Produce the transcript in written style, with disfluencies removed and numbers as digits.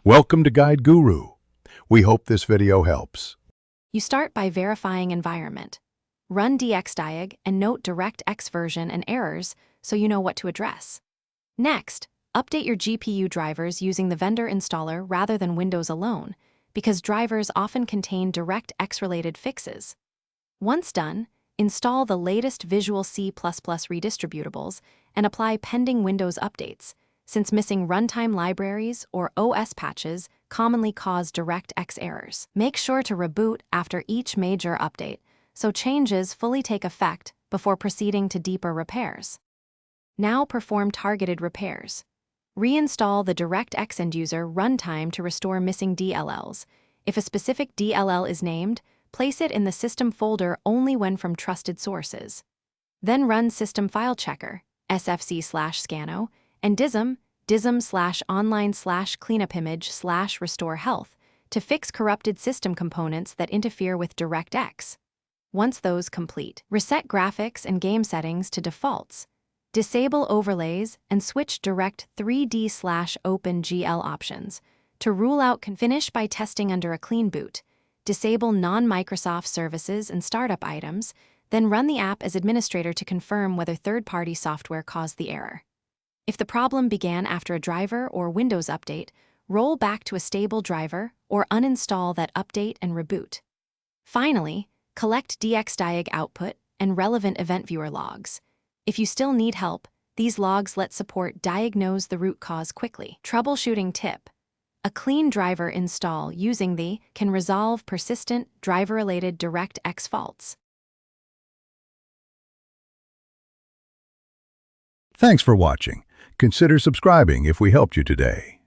Welcome to Guide Guru. We hope this video helps. You start by verifying environment. Run DXDiag and note DirectX version and errors so you know what to address. Next, update your GPU drivers using the vendor installer rather than Windows alone, because drivers often contain DirectX-related fixes. Once done, install the latest Visual C++ redistributables and apply pending Windows updates, since missing runtime libraries or OS patches commonly cause DirectX errors. Make sure to reboot after each major update, so changes fully take effect before proceeding to deeper repairs. Now perform targeted repairs. Reinstall the DirectX end-user runtime to restore missing DLLs. If a specific DLL is named, place it in the system folder only when from trusted sources. Then run System File Checker, sfc/scano, and dism/online/cleanupimage/restore health to fix corrupted system components that interfere with DirectX. Once those complete, reset graphics and game settings to defaults. Disable overlays and switch Direct 3D/OpenGL options. To rule out finish by testing under a clean boot. Disable non-Microsoft services and startup items, then run the app as administrator to confirm whether third-party software caused the error. If the problem began after a driver or Windows update, roll back to a stable driver or uninstall that update and reboot. Finally, collect DXDiag output and relevant event viewer logs. If you still need help, these logs let support diagnose the root cause quickly. Troubleshooting tip. A clean driver install using the can resolve persistent driver-related DirectX faults. Thanks for watching. Consider subscribing if we helped you today.